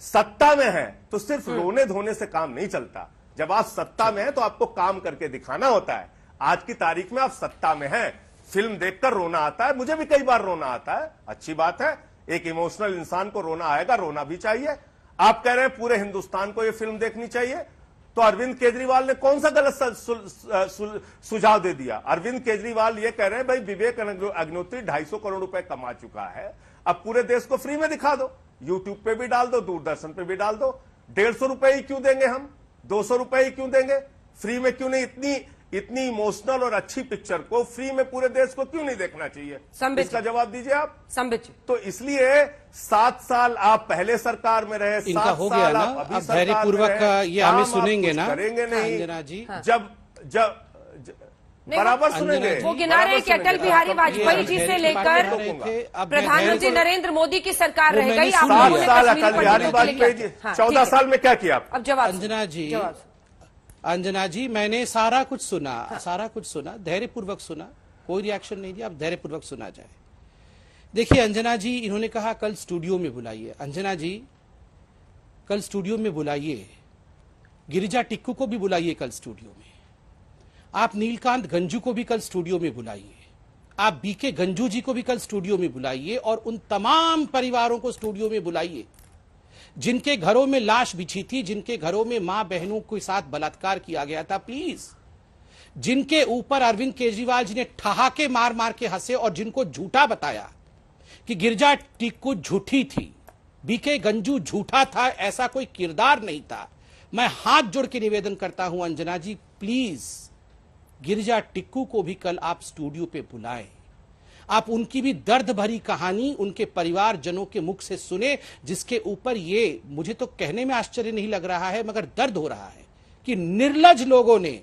Speaker 3: सत्ता में हैं तो सिर्फ रोने धोने से काम नहीं चलता। जब आप सत्ता में हैं तो आपको काम करके दिखाना होता है। आज की तारीख में आप सत्ता में हैं, फिल्म देखकर रोना आता है, मुझे भी कई बार रोना आता है, अच्छी बात है। एक इमोशनल इंसान को रोना आएगा, रोना भी चाहिए। आप कह रहे हैं पूरे हिंदुस्तान को यह फिल्म देखनी चाहिए, तो अरविंद केजरीवाल ने कौन सा गलत सुझाव दे दिया? अरविंद केजरीवाल ये कह रहे हैं भाई विवेक अग्निहोत्री 250 करोड़ रुपए कमा चुका है, अब पूरे देश को फ्री में दिखा दो, यूट्यूब पे भी डाल दो, दूरदर्शन पे भी डाल दो। 150 रुपए ही क्यों देंगे हम? 200 रुपए ही क्यों देंगे? फ्री में क्यों नहीं? इतनी इमोशनल और अच्छी पिक्चर को फ्री में पूरे देश को क्यों नहीं देखना चाहिए? इसका जवाब दीजिए आप।
Speaker 1: संबित जी,
Speaker 3: तो इसलिए 7 साल आप पहले सरकार में रहे, 7
Speaker 2: हो
Speaker 3: साल
Speaker 2: गया ना,
Speaker 3: आप अभी
Speaker 2: अब
Speaker 3: सरकार
Speaker 2: धैर्यपूर्वक
Speaker 3: में रहे,
Speaker 2: ये हमें
Speaker 3: काम
Speaker 2: सुनेंगे
Speaker 3: आप
Speaker 2: ना,
Speaker 3: कुछ करेंगे नहीं।
Speaker 2: अंजना जी,
Speaker 3: जब बराबर सुनेंगे।
Speaker 1: वो गिना रहे कि अटल बिहारी वाजपेयी जी से लेकर प्रधानमंत्री नरेंद्र मोदी की सरकार रह गई।
Speaker 3: 7 साल अटल बिहारी वाजपेयी जी, 14 साल में क्या किया?
Speaker 1: अब जवाब
Speaker 2: अंजना जी, मैंने सारा कुछ सुना, धैर्यपूर्वक सुना, कोई रिएक्शन नहीं दिया। अब धैर्यपूर्वक सुना जाए। देखिए अंजना जी, इन्होंने कहा कल स्टूडियो में बुलाइए। अंजना जी, कल स्टूडियो में बुलाइए, गिरिजा टिक्कू को भी बुलाइए कल स्टूडियो में, आप नीलकांत गंजू को भी कल स्टूडियो में बुलाइए, आप बीके गंजू जी को भी कल स्टूडियो में बुलाइए, और उन तमाम परिवारों को स्टूडियो में बुलाइए जिनके घरों में लाश बिछी थी, जिनके घरों में मां बहनों के साथ बलात्कार किया गया था। प्लीज, जिनके ऊपर अरविंद केजरीवाल जी ने ठहाके मार मार के हंसे और जिनको झूठा बताया कि गिरिजा टिक्कू झूठी थी, बीके गंजू झूठा था, ऐसा कोई किरदार नहीं था। मैं हाथ जोड़ के निवेदन करता हूं अंजना जी, प्लीज गिरिजा टिक्कू को भी कल आप स्टूडियो पे बुलाएं। आप उनकी भी दर्द भरी कहानी उनके परिवारजनों के मुख से सुने, जिसके ऊपर ये मुझे तो कहने में आश्चर्य नहीं लग रहा है मगर दर्द हो रहा है कि निर्लज लोगों ने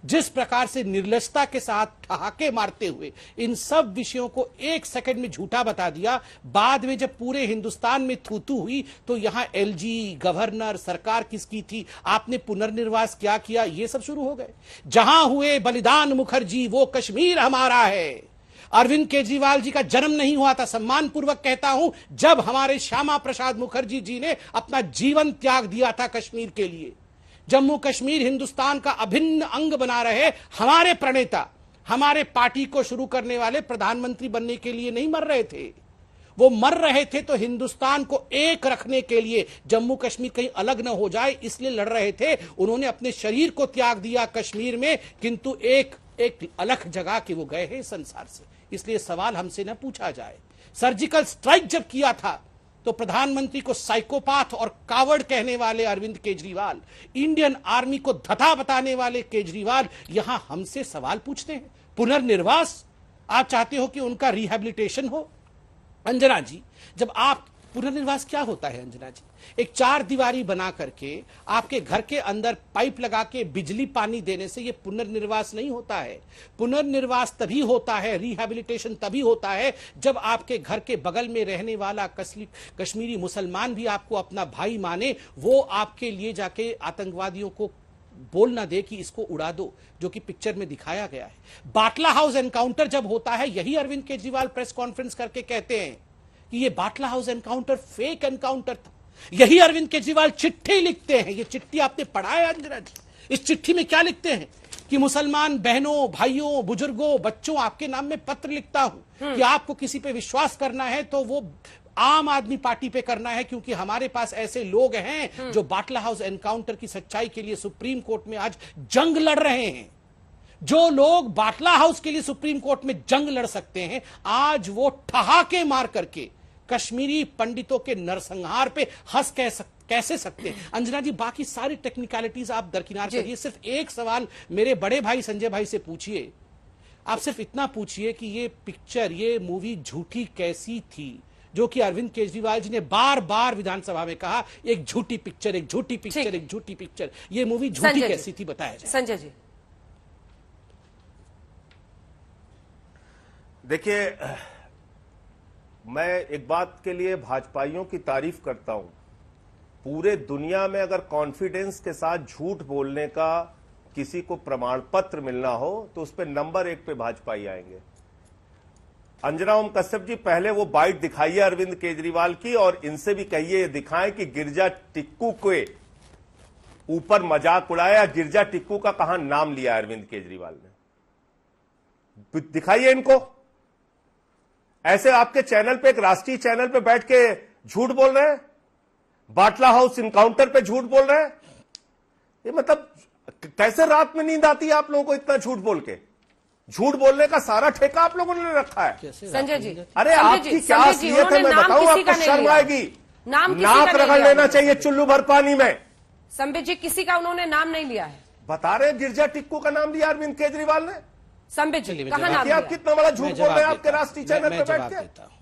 Speaker 2: जिस प्रकार से निर्लजता के साथ ठहाके मारते हुए इन सब विषयों को 1 सेकंड में झूठा बता दिया। बाद में जब पूरे हिंदुस्तान में थूथू हुई तो यहां एलजी, गवर्नर, सरकार किसकी थी, आपने पुनर्निर्वास क्या किया, ये सब शुरू हो गए। जहां हुए बलिदान मुखर्जी, वो कश्मीर हमारा है। अरविंद केजरीवाल जी का जन्म नहीं हुआ था, सम्मान पूर्वक कहता हूं, जब हमारे श्यामा प्रसाद मुखर्जी जी ने अपना जीवन त्याग दिया था कश्मीर के लिए। जम्मू कश्मीर हिंदुस्तान का अभिन्न अंग बना रहे हमारे प्रणेता, हमारे पार्टी को शुरू करने वाले प्रधानमंत्री बनने के लिए नहीं मर रहे थे, वो मर रहे थे तो हिंदुस्तान को एक रखने के लिए, जम्मू कश्मीर कहीं अलग न हो जाए इसलिए लड़ रहे थे। उन्होंने अपने शरीर को त्याग दिया कश्मीर में, किंतु एक अलग जगह के वो गए हैं संसार से। इसलिए सवाल हमसे न पूछा जाए। सर्जिकल स्ट्राइक जब किया था तो प्रधानमंत्री को साइकोपाथ और कावड़ कहने वाले अरविंद केजरीवाल, इंडियन आर्मी को धथा बताने वाले केजरीवाल यहां हमसे सवाल पूछते हैं। पुनर्निर्वास, आप चाहते हो कि उनका रिहैबिलिटेशन हो? अंजना जी, जब आप पुनर्निर्वास क्या होता है अंजना जी? एक 4 दीवारी बना करके आपके घर के अंदर पाइप लगा के बिजली पानी देने से यह पुनर्निर्वास नहीं होता है। पुनर्निर्वास तभी होता है, रिहैबिलिटेशन तभी होता है जब आपके घर के बगल में रहने वाला कश्मीरी मुसलमान भी आपको अपना भाई माने, वो आपके लिए जाके आतंकवादियों को बोल ना दे कि इसको उड़ा दो, जो कि पिक्चर में दिखाया गया है। बाटला हाउस एनकाउंटर जब होता है, यही अरविंद केजरीवाल प्रेस कॉन्फ्रेंस करके कहते हैं कि ये बाटला हाउस एनकाउंटर फेक एनकाउंटर था। यही अरविंद केजरीवाल चिट्ठी लिखते हैं, ये चिट्ठी आपने पढ़ा है अंजना जी? इस चिट्ठी में क्या लिखते हैं कि मुसलमान बहनों, भाइयों, बुजुर्गों, बच्चों, आपके नाम में पत्र लिखता हूं कि आपको किसी पे विश्वास करना है तो वो आम आदमी पार्टी पे करना है, क्योंकि हमारे पास ऐसे लोग हैं जो बाटला हाउस एनकाउंटर की सच्चाई के लिए सुप्रीम कोर्ट में आज जंग लड़ रहे हैं। जो लोग बाटला हाउस के लिए सुप्रीम कोर्ट में जंग लड़ सकते हैं, आज वो ठहाके मार करके कश्मीरी पंडितों के नरसंहार पे हंस कैसे सकते हैं? अंजना जी, बाकी सारी टेक्निकलिटीज आप दरकिनार करिए, सिर्फ एक सवाल मेरे बड़े भाई संजय भाई से पूछिए। आप सिर्फ इतना पूछिए कि ये पिक्चर, ये मूवी झूठी कैसी थी, जो कि अरविंद केजरीवाल जी ने बार बार विधानसभा में कहा, एक झूठी पिक्चर, एक झूठी पिक्चर, एक झूठी पिक्चर। ये मूवी झूठी कैसी थी, बताया जाए।
Speaker 1: संजय जी,
Speaker 3: देखिए, मैं एक बात के लिए भाजपाइयों की तारीफ करता हूं। पूरे दुनिया में अगर कॉन्फिडेंस के साथ झूठ बोलने का किसी को प्रमाण पत्र मिलना हो तो उस पर नंबर 1 पे भाजपाई आएंगे। अंजना ओम कश्यप जी, पहले वो बाइट दिखाइए अरविंद केजरीवाल की और इनसे भी कहिए, दिखाएं कि गिरजा टिक्कू के ऊपर मजाक उड़ाया। गिरजा टिक्कू का कहां नाम लिया अरविंद केजरीवाल ने, दिखाइए इनको। ऐसे आपके चैनल पे, एक राष्ट्रीय चैनल पे बैठ के झूठ बोल रहे हैं, बाटला हाउस इनकाउंटर पे झूठ बोल रहे हैं। ये मतलब कैसे रात में नींद आती है आप लोगों को इतना झूठ बोल के? झूठ बोलने का सारा ठेका आप लोगों ने रखा है।
Speaker 1: संजय जी,
Speaker 3: अरे आपकी क्या असलियत है मैं बताऊं आपको, शर्म आएगी। नाक रगड़ लेना चाहिए चुल्लू भर पानी में।
Speaker 1: संबित जी, किसी का उन्होंने नाम नहीं लिया है।
Speaker 3: बता रहे गिरजा टिक्कू का नाम लिया अरविंद केजरीवाल ने।
Speaker 1: संबित जी, कहां नाम
Speaker 3: आप कितना बड़ा झूठ बोल रहे हैं आपके राष्ट्रीय चैनल पे बैठ के?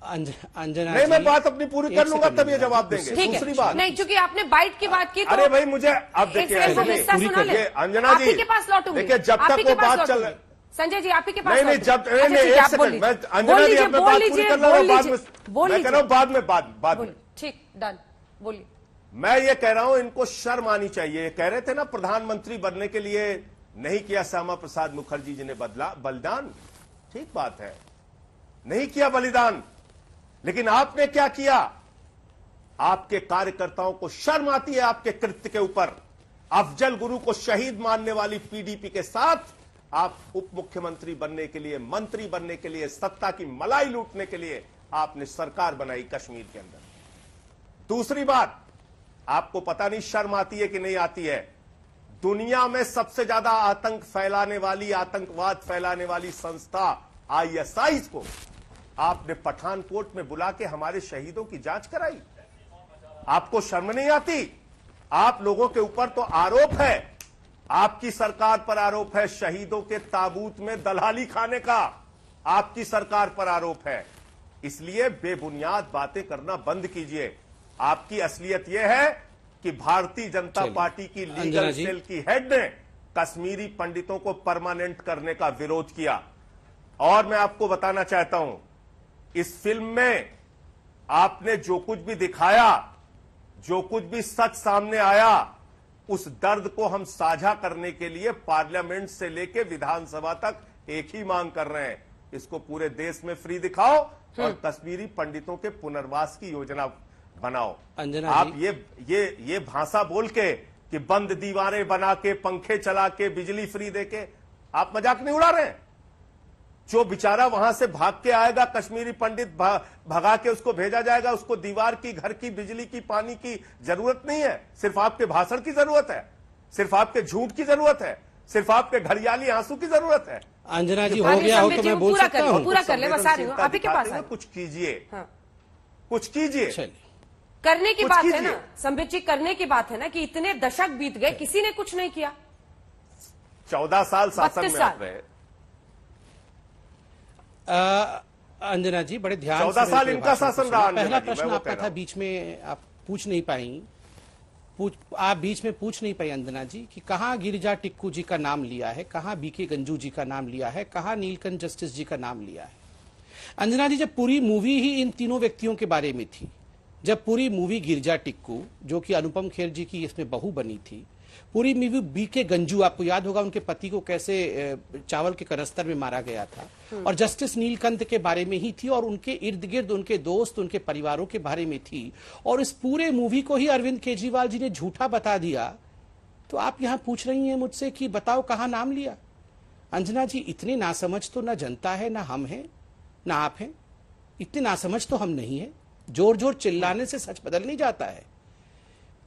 Speaker 2: अंजना
Speaker 3: नहीं, मैं बात अपनी पूरी कर लूंगा तब ये जवाब देंगे। दूसरी बात
Speaker 1: नहीं, चूंकि आपने बाइट की बात की तो
Speaker 3: अरे भाई मुझे अब देखिए अंजना जी,
Speaker 1: के पास लौटूंगी,
Speaker 3: देखिए जब तक वो बात चल रही,
Speaker 1: संजय जी आपके पास
Speaker 3: नहीं जब नहीं एक सेकंड, मैं अंजना जी अपनी बात पूरी कर रहा हूं, बाद में मैं कह रहा हूं, बाद में
Speaker 1: ठीक, डन, बोलिए।
Speaker 3: मैं ये कह रहा हूं इनको शर्म आनी चाहिए। कह रहे थे ना प्रधानमंत्री बनने के लिए नहीं किया श्यामा प्रसाद मुखर्जी जी ने बलिदान, ठीक बात है, नहीं किया बलिदान, लेकिन आपने क्या किया? आपके कार्यकर्ताओं को शर्म आती है आपके कृत्य के ऊपर। अफजल गुरु को शहीद मानने वाली पीडीपी के साथ आप उप मुख्यमंत्री बनने के लिए, मंत्री बनने के लिए, सत्ता की मलाई लूटने के लिए आपने सरकार बनाई कश्मीर के अंदर। दूसरी बात, आपको पता नहीं शर्म आती है कि नहीं आती है, दुनिया में सबसे ज्यादा आतंक फैलाने वाली, आतंकवाद फैलाने वाली संस्था आईएसआई को आपने पठानकोट में बुला के हमारे शहीदों की जांच कराई। आपको शर्म नहीं आती? आप लोगों के ऊपर तो आरोप है, आपकी सरकार पर आरोप है शहीदों के ताबूत में दलाली खाने का, आपकी सरकार पर आरोप है। इसलिए बेबुनियाद बातें करना बंद कीजिए। आपकी असलियत यह है कि भारतीय जनता पार्टी की लीगल सेल की हेड ने कश्मीरी पंडितों को परमानेंट करने का विरोध किया। और मैं आपको बताना चाहता हूं, इस फिल्म में आपने जो कुछ भी दिखाया, जो कुछ भी सच सामने आया, उस दर्द को हम साझा करने के लिए पार्लियामेंट से लेकर विधानसभा तक एक ही मांग कर रहे हैं, इसको पूरे देश में फ्री दिखाओ और कश्मीरी पंडितों के पुनर्वास की योजना बनाओ। आप ये भाषा बोल के कि बंद दीवारें बना के, पंखे चला के, बिजली फ्री दे के, आप मजाक नहीं उड़ा रहे हैं? जो बेचारा वहां से भाग के आएगा, कश्मीरी पंडित भगा के उसको भेजा जाएगा, उसको दीवार की, घर की, बिजली की, पानी की जरूरत नहीं है, सिर्फ आपके भाषण की जरूरत है, सिर्फ आपके झूठ की जरूरत है, सिर्फ आपके घड़ियाली आंसू की जरूरत है।
Speaker 2: अंजना जी, हो गया हो तो मैं बोल सकता हूं?
Speaker 1: पूरा कर ले, बस आ रही हूं, आप ही के पास
Speaker 3: कुछ कीजिए, कुछ कीजिए,
Speaker 1: करने की बात है ना संबित जी, करने की बात है ना कि इतने दशक बीत गए, किसी ने कुछ नहीं किया।
Speaker 3: 14 साल शासन में आप रहे।
Speaker 2: अंजना जी बड़े ध्यान
Speaker 3: 14
Speaker 2: से
Speaker 3: साल
Speaker 2: मेरे
Speaker 3: इनका
Speaker 2: भाषण को
Speaker 3: शासन
Speaker 2: सुना।
Speaker 3: रहा, अंजना
Speaker 2: पहला
Speaker 3: जी, मैं
Speaker 2: प्रश्न
Speaker 3: वो
Speaker 2: आपका
Speaker 3: कह रहा
Speaker 2: था
Speaker 3: हूं।
Speaker 2: बीच में आप पूछ नहीं पाई, आप बीच में पूछ नहीं पाई अंजना जी कि कहाँ गिरिजा टिक्कू जी का नाम लिया है, कहाँ बीके गंजू जी का नाम लिया है, कहाँ नीलकंठ जस्टिस जी का नाम लिया है। अंजना जी, जब पूरी मूवी ही इन तीनों व्यक्तियों के बारे में थी, जब पूरी मूवी गिरिजा टिक्कू जो कि अनुपम खेर जी की इसमें बहू बनी थी, पूरी मूवी बीके गंजू, आपको याद होगा उनके पति को कैसे चावल के कनस्तर में मारा गया था, और जस्टिस नीलकंठ के बारे में ही थी, और उनके इर्द गिर्द उनके दोस्त, उनके परिवारों के बारे में थी, और इस पूरे मूवी को ही अरविंद केजरीवाल जी ने झूठा बता दिया। तो आप यहां पूछ रही हैं मुझसे कि बताओ कहां नाम लिया। अंजना जी, इतनी नासमझ तो ना जनता है, ना हम हैं, ना आप हैं। इतनी नासमझ तो हम नहीं है। जोर जोर चिल्लाने से सच बदल नहीं जाता है।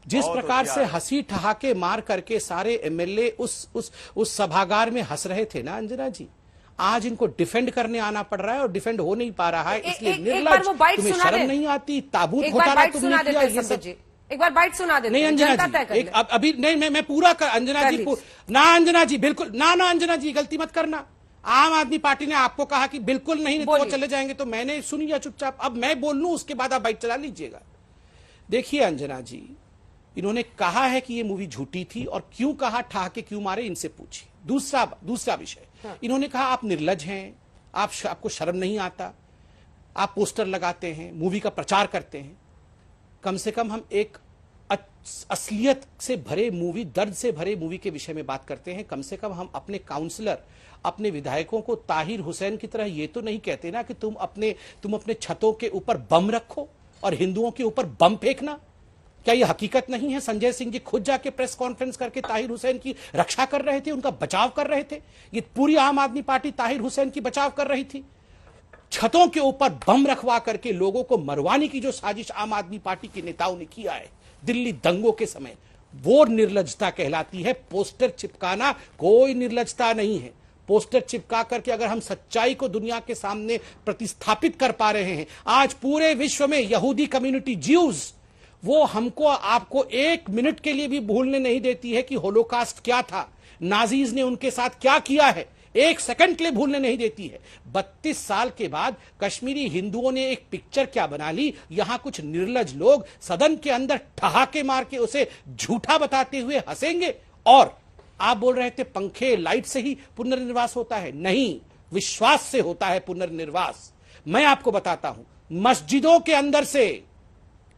Speaker 2: जिस प्रकार से हंसी ठहाके मार करके सारे एमएलए उस सभागार में हंस रहे थे ना अंजना जी, आज इनको डिफेंड करने आना पड़ रहा है और डिफेंड हो नहीं पा रहा है। इसलिए निर्लज, तुम्हें शर्म नहीं आती? ताबूत घोटाला तुमने किया, ये सब।
Speaker 1: एक बार बाइट सुना देते।
Speaker 2: नहीं अंजना जी, एक अभी नहीं, मैं पूरा कर अंजना जी, ना अंजना जी, बिल्कुल ना अंजना जी, गलती मत करना। आम आदमी पार्टी ने आपको कहा कि बिल्कुल नहीं तो वो चले जाएंगे, तो मैंने सुन लिया चुपचाप। अब मैं बोल लूं, उसके बाद आप बाइट चला लीजिएगा। देखिए अंजना जी, इन्होंने कहा है कि ये मूवी झूठी थी, और क्यों कहा, ठहाके क्यों मारे, इनसे पूछिए। दूसरा विषय, इन्होंने कहा आप निर्लज हैं, आपको शर्म नहीं आता, आप पोस्टर लगाते हैं, मूवी का प्रचार करते हैं। कम से कम हम एक असलियत से भरे मूवी, दर्द से भरे मूवी के विषय में बात करते हैं। कम से कम हम अपने काउंसलर, अपने विधायकों को ताहिर हुसैन की तरह ये तो नहीं कहते ना कि तुम अपने छतों के ऊपर बम रखो और हिंदुओं के ऊपर बम फेंकना। क्या ये हकीकत नहीं है? संजय सिंह जी खुद जाके प्रेस कॉन्फ्रेंस करके ताहिर हुसैन की रक्षा कर रहे थे, उनका बचाव कर रहे थे। ये पूरी आम आदमी पार्टी ताहिर हुसैन की बचाव कर रही थी। छतों के ऊपर बम रखवा करके लोगों को मरवाने की जो साजिश आम आदमी पार्टी के नेताओं ने किया है दिल्ली दंगों के समय, वो निर्लजता कहलाती है। पोस्टर चिपकाना कोई निर्लजता नहीं है। पोस्टर चिपका करके अगर हम सच्चाई को दुनिया के सामने प्रतिस्थापित कर पा रहे हैं, आज पूरे विश्व में यहूदी कम्युनिटी, ज्यूज, वो हमको आपको एक मिनट के लिए भी भूलने नहीं देती है कि होलोकास्ट क्या था, नाजीज ने उनके साथ क्या किया है, एक सेकंड के लिए भूलने नहीं देती है। 32 साल के बाद कश्मीरी हिंदुओं ने एक पिक्चर क्या बना ली, यहां कुछ निर्लज लोग सदन के अंदर ठहाके मार के उसे झूठा बताते हुए हंसेंगे। और आप बोल रहे थे पंखे लाइट से ही पुनर्निर्वास होता है। नहीं, विश्वास से होता है पुनर्निर्वास। मैं आपको बताता हूं, मस्जिदों के अंदर से,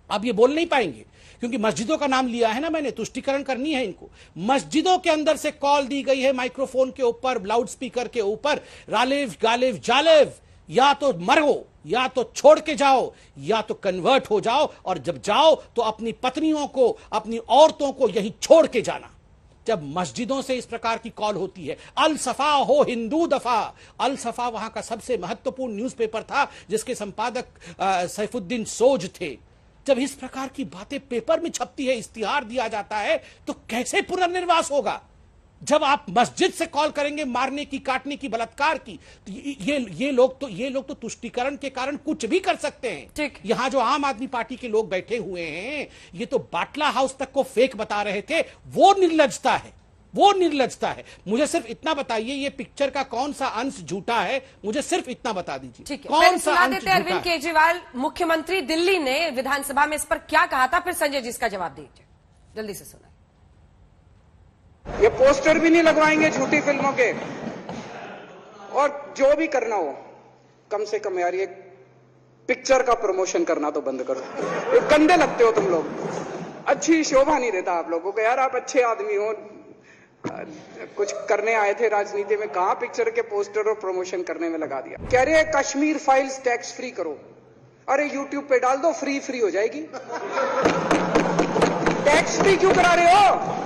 Speaker 2: आप ये बोल नहीं पाएंगे क्योंकि मस्जिदों का नाम लिया है ना मैंने, तुष्टिकरण करनी है इनको। मस्जिदों के अंदर से कॉल दी गई है माइक्रोफोन के ऊपर, लाउड स्पीकर के ऊपर, रालेव गालेव जालेव, या तो मरो, या तो छोड़ के जाओ, या तो कन्वर्ट हो जाओ, और जब जाओ तो अपनी पत्नियों को, अपनी औरतों को यहीं छोड़ के जाना। जब मस्जिदों से इस प्रकार की कॉल होती है, अल सफा हो हिंदू दफा। अल सफा वहां का सबसे महत्वपूर्ण न्यूज़पेपर था जिसके संपादक सैफुद्दीन सोज थे। जब इस प्रकार की बातें पेपर में छपती है, इश्तिहार दिया जाता है, तो कैसे पुनर्निर्वास होगा? जब आप मस्जिद से कॉल करेंगे मारने की, काटने की, बलात्कार की, तो ये लोग तो तुष्टिकरण के कारण कुछ भी कर सकते हैं। यहां जो आम आदमी पार्टी के लोग बैठे हुए हैं, ये तो बाटला हाउस तक को फेक बता रहे थे। वो निर्लजता है, वो निर्लजता है। मुझे सिर्फ इतना बताइए, ये पिक्चर का कौन सा अंश झूठा है, मुझे सिर्फ इतना बता दीजिए।
Speaker 1: कौन सा अंश झूठा है? अरविंद केजरीवाल मुख्यमंत्री दिल्ली ने विधानसभा में इस पर क्या कहा था, फिर संजय जी इसका जवाब दीजिए, जल्दी से सुनाइए।
Speaker 4: ये पोस्टर भी नहीं लगवाएंगे झूठी फिल्मों के, और जो भी करना हो, कम से कम यार ये पिक्चर का प्रमोशन करना तो बंद करो। ये गंदे लगते हो तुम लोग, अच्छी शोभा नहीं देता आप लोगों को। यार आप अच्छे आदमी हो, कुछ करने आए थे राजनीति में, कहां पिक्चर के पोस्टर और प्रमोशन करने में लगा दिया। कह रहे हैं कश्मीर फाइल्स टैक्स फ्री करो। अरे यूट्यूब पे डाल दो, फ्री हो जाएगी। टैक्स फ्री क्यों करा रहे हो?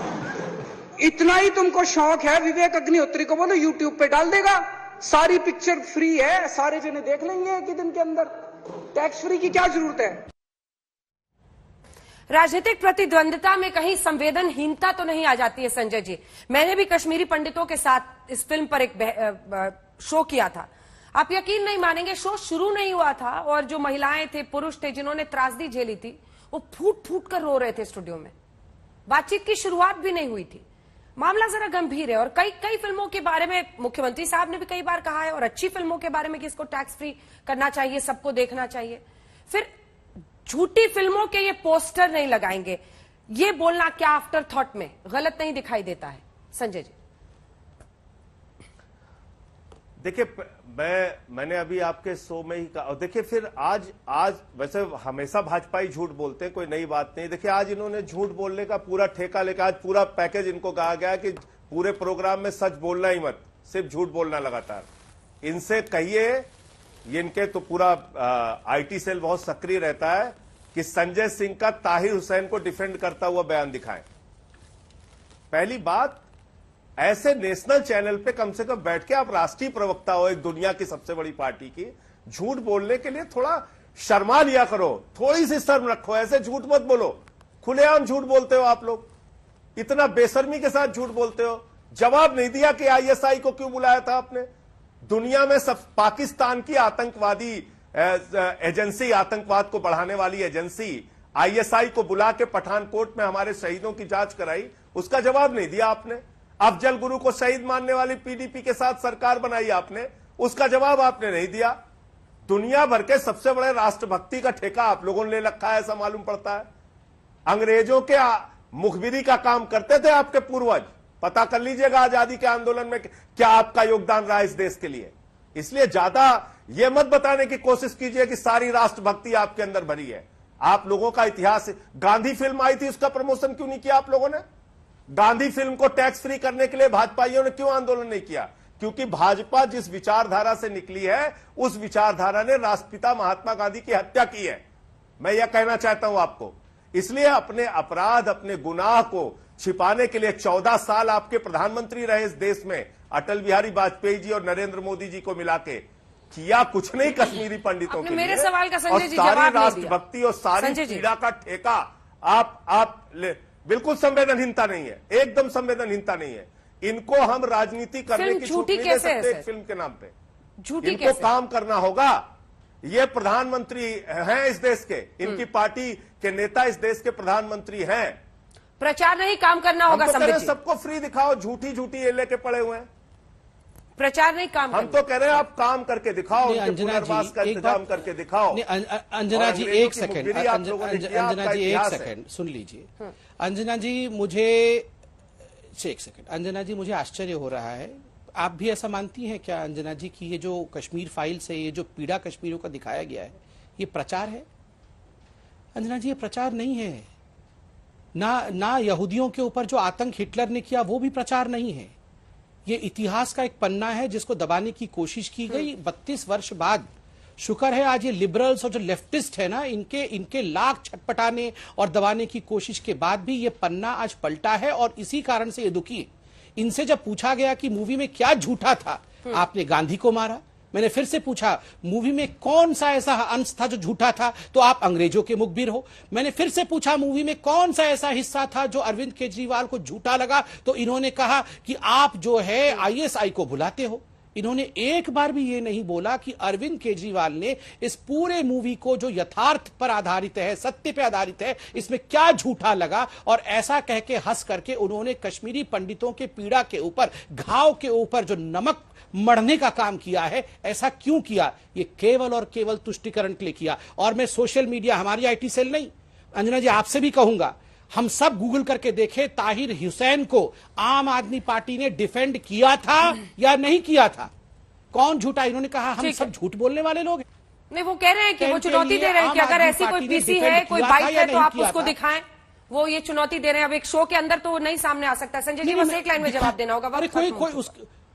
Speaker 4: इतना ही तुमको शौक है, विवेक अग्निहोत्री को बोलो यूट्यूब पे डाल देगा, सारी पिक्चर फ्री है, सारे जने देख लेंगे एक ही दिन के अंदर। टैक्स फ्री की क्या जरूरत है?
Speaker 1: राजनीतिक प्रतिद्वंदिता में कहीं संवेदनहीनता तो नहीं आ जाती है संजय जी? मैंने भी कश्मीरी पंडितों के साथ इस फिल्म पर एक शो किया था। आप यकीन नहीं मानेंगे, शो शुरू नहीं हुआ था और जो महिलाएं थे, पुरुष थे जिन्होंने त्रासदी झेली थी, वो फूट फूट कर रो रहे थे स्टूडियो में। बातचीत की शुरुआत भी नहीं हुई थी। मामला जरा गंभीर है और कई कई फिल्मों के बारे में मुख्यमंत्री साहब ने भी कई बार कहा है और अच्छी फिल्मों के बारे में कि इसको टैक्स फ्री करना चाहिए, सबको देखना चाहिए। फिर झूठी फिल्मों के ये पोस्टर नहीं लगाएंगे, ये बोलना क्या आफ्टर थॉट में गलत नहीं दिखाई देता है? संजय जी
Speaker 3: देखिए, मैंने अभी आपके शो में ही कहा, और देखिए फिर आज वैसे हमेशा भाजपाई झूठ बोलते हैं, कोई नई बात नहीं। देखिए आज इन्होंने झूठ बोलने का पूरा ठेका लेकर आज पूरा पैकेज इनको कहा गया कि पूरे प्रोग्राम में सच बोलना ही मत, सिर्फ झूठ बोलना लगातार। इनसे कहिए, ये इनके तो पूरा आईटी सेल बहुत सक्रिय रहता है कि संजय सिंह का ताहिर हुसैन को डिफेंड करता हुआ बयान दिखाएं। पहली बात, ऐसे नेशनल चैनल पे कम से कम बैठ के आप राष्ट्रीय प्रवक्ता हो एक दुनिया की सबसे बड़ी पार्टी की, झूठ बोलने के लिए थोड़ा शर्मा लिया करो, थोड़ी सी शर्म रखो, ऐसे झूठ मत बोलो। खुलेआम झूठ बोलते हो आप लोग, इतना बेशर्मी के साथ झूठ बोलते हो। जवाब नहीं दिया कि आईएसआई को क्यों बुलाया था आपने। दुनिया में सब पाकिस्तान की आतंकवादी एजेंसी, आतंकवाद को बढ़ाने वाली एजेंसी आईएसआई को बुला के पठानकोट में हमारे शहीदों की जांच कराई, उसका जवाब नहीं दिया आपने। अफजल गुरु को शहीद मानने वाली पीडीपी के साथ सरकार बनाई आपने, उसका जवाब आपने नहीं दिया। दुनिया भर के सबसे बड़े राष्ट्रभक्ति का ठेका आप लोगों ने ले रखा है, ऐसा मालूम पड़ता है। अंग्रेजों के मुखबिरी का काम करते थे आपके पूर्वज, पता कर लीजिएगा आजादी के आंदोलन में क्या आपका योगदान रहा इस देश के लिए। इसलिए ज्यादा यह मत बताने की कोशिश कीजिए कि सारी राष्ट्रभक्ति आपके अंदर भरी है। आप लोगों का इतिहास, गांधी फिल्म आई थी, उसका प्रमोशन क्यों नहीं किया आप लोगों ने? गांधी फिल्म को टैक्स फ्री करने के लिए भाजपाइयों ने क्यों आंदोलन नहीं किया? क्योंकि भाजपा जिस विचारधारा से निकली है, उस विचारधारा ने राष्ट्रपिता महात्मा गांधी की हत्या की है। मैं यह कहना चाहता हूं आपको। इसलिए अपने अपराध, अपने गुनाह को छिपाने के लिए 14 साल आपके प्रधानमंत्री रहे इस देश में, अटल बिहारी वाजपेयी जी और नरेंद्र मोदी जी को मिला के किया कुछ नहीं कश्मीरी पंडितों के लिए।
Speaker 1: मेरे सवाल का संजय जी
Speaker 3: जवाब
Speaker 1: नहीं दिया।
Speaker 3: राष्ट्रभक्ति और सारी पीड़ा का ठेका आप बिल्कुल संवेदनहीनता नहीं है, एकदम संवेदनहीनता नहीं है। इनको हम राजनीति करने की छूट नहीं दे सकते एक फिल्म के नाम पे।
Speaker 1: झूठी
Speaker 3: इनको काम करना होगा। ये प्रधानमंत्री हैं इस देश के, इनकी पार्टी के नेता इस देश के प्रधानमंत्री हैं।
Speaker 1: प्रचार नहीं, काम करना होगा।
Speaker 3: हम तो कह रहे हैं सबको फ्री दिखाओ, झूठी झूठी ये लेके पड़े हुए हैं।
Speaker 1: प्रचार नहीं, काम
Speaker 3: हम तो कह रहे हैं आप काम करके दिखाओ, पुनर्वास का इंतजाम करके दिखाओ।
Speaker 2: अंजना जी एक सेकंड, अंजना जी एक सेकंड सुन लीजिए। अंजना जी मुझे एक सेकंड, अंजना जी मुझे आश्चर्य हो रहा है, आप भी ऐसा मानती हैं क्या अंजना जी कि ये जो कश्मीर फाइल्स है, ये जो पीड़ा कश्मीरियों का दिखाया गया है, ये प्रचार है? अंजना जी ये प्रचार नहीं है। ना यहूदियों के ऊपर जो आतंक हिटलर ने किया वो भी प्रचार नहीं है। ये इतिहास का एक पन्ना है जिसको दबाने की कोशिश की गई 32 वर्ष बाद। शुक्र है आज ये लिबरल्स और जो लेफ्टिस्ट है ना, इनके लाख छटपटाने और दबाने की कोशिश के बाद भी ये पन्ना आज पलटा है और इसी कारण से ये दुखी है। इनसे जब पूछा गया कि मूवी में क्या झूठा था, आपने गांधी को मारा। मैंने फिर से पूछा मूवी में कौन सा ऐसा अंश था जो झूठा था, तो आप अंग्रेजों के मुखबिर हो। मैंने फिर से पूछा मूवी में कौन सा ऐसा हिस्सा था जो अरविंद केजरीवाल को झूठा लगा, तो इन्होंने कहा कि आप जो है आईएसआई को बुलाते हो। इन्होंने एक बार भी ये नहीं बोला कि अरविंद केजरीवाल ने इस पूरे मूवी को जो यथार्थ पर आधारित है, सत्य पर आधारित है, इसमें क्या झूठा लगा। और ऐसा कह के हंस करके उन्होंने कश्मीरी पंडितों के पीड़ा के ऊपर, घाव के ऊपर जो नमक मढ़ने का काम किया है, ऐसा क्यों किया? ये केवल और केवल तुष्टिकरण के लिए किया। और मैं सोशल मीडिया, हमारी आईटी सेल नहीं, अंजना जी आपसे भी कहूंगा, हम सब गूगल करके देखें ताहिर हुसैन को आम आदमी पार्टी ने डिफेंड किया था या नहीं किया था? कौन झूठा? इन्होंने कहा हम सब झूठ बोलने वाले लोग हैं।
Speaker 1: नहीं, वो कह रहे हैं कि वो चुनौती दे रहे हैं कि अगर ऐसी कोई पीसी है, कोई बाइक है, तो आप उसको दिखाएं। वो ये चुनौती दे रहे हैं। अब एक शो के अंदर तो नहीं सामने आ सकता। संजय जी बस एक लाइन में जवाब देना होगा।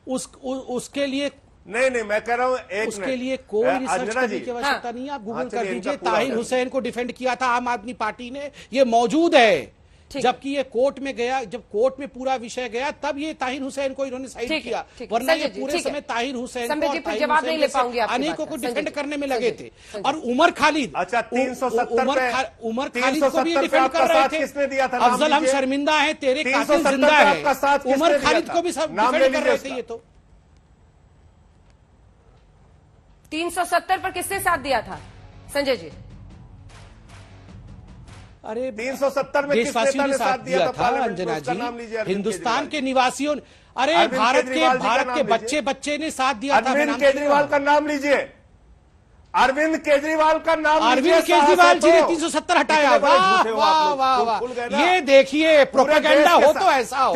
Speaker 1: उसके लिए
Speaker 3: नहीं, मैं कह रहा हूं एक
Speaker 2: उसके लिए कोई रिसर्च करने की आवश्यकता नहीं है। आप गूगल कर दीजिए, ताहिर हुसैन को डिफेंड किया था आम आदमी पार्टी ने, ये मौजूद है। जबकि ये कोर्ट में गया, जब कोर्ट में पूरा विषय गया, तब ये ताहिर हुसैन को इन्होंने साइड किया, वरना ये पूरे समय ताहिर हुसैन अनेकों को डिफेंड करने में लगे थे। और उमर खालिद, उमर खालिद को भी डिफेंड कर रहे थे। अफजल हम शर्मिंदा है, तेरे कातिल जिंदा है, उमर खालिद को भी सब डिफेंड कर रहे थे। ये तो
Speaker 1: 370 पर किसने साथ दिया था संजय जी?
Speaker 2: अरे
Speaker 3: 370 में किस
Speaker 2: देशवासियों
Speaker 3: नेता
Speaker 2: ने
Speaker 3: ने
Speaker 2: साथ दिया था
Speaker 3: पार्लियामेंट में?
Speaker 2: अंजना
Speaker 3: उसका नाम लीजिए,
Speaker 2: जी।
Speaker 3: अरविंद
Speaker 2: हिंदुस्तान
Speaker 3: केजरीवाल।
Speaker 2: के निवासियों अरे
Speaker 3: अरविंद
Speaker 2: भारत
Speaker 3: केजरीवाल जी का
Speaker 2: के
Speaker 3: नाम
Speaker 2: बच्चे
Speaker 3: लीजिए।
Speaker 2: बच्चे ने साथ दिया था। मैं
Speaker 3: अरविंद
Speaker 2: नाम
Speaker 3: केजरीवाल का नाम लीजिए, अरविंद केजरीवाल का नाम लीजिए।
Speaker 2: अरविंद केजरीवाल जी ने 370 हटाया।
Speaker 3: कितने बड़े
Speaker 2: वाह
Speaker 3: झूठे हो आप
Speaker 2: वाह
Speaker 3: लोग।
Speaker 2: वाह
Speaker 3: खुल
Speaker 2: वाह,
Speaker 3: गए ना।
Speaker 2: ये देखिए प्रोपेगेंडा
Speaker 3: देश
Speaker 2: हो
Speaker 3: के
Speaker 2: तो
Speaker 3: साथ
Speaker 2: ऐसा हो,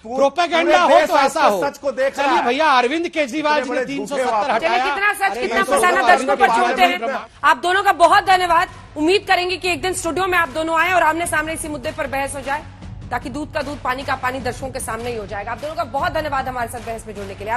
Speaker 3: पूरे
Speaker 2: प्रोपेगेंडा हो
Speaker 3: देश
Speaker 2: तो ऐसा
Speaker 3: आपके
Speaker 2: हो।
Speaker 3: सच को देख रहा
Speaker 2: चलिए
Speaker 3: है।
Speaker 2: भैया, अरविंद केजरीवाल जी
Speaker 3: कितने
Speaker 2: ने
Speaker 3: बड़े झूठे
Speaker 2: 370
Speaker 3: हो आप।
Speaker 2: हटाया।
Speaker 1: चलिए, कितना सच
Speaker 2: अरे
Speaker 1: कितना
Speaker 2: 370
Speaker 1: फसाना दर्शकों पर छोड़ते हैं।
Speaker 3: केजरीवाल
Speaker 1: आप दोनों का बहुत धन्यवाद। उम्मीद करेंगे कि एक दिन स्टूडियो में आप दोनों आए और आमने सामने इसी मुद्दे पर बहस हो जाए, ताकि दूध का दूध पानी का पानी दर्शकों के सामने ही हो जाएगा। आप दोनों का बहुत धन्यवाद हमारे साथ बहस में जुड़ने के लिए।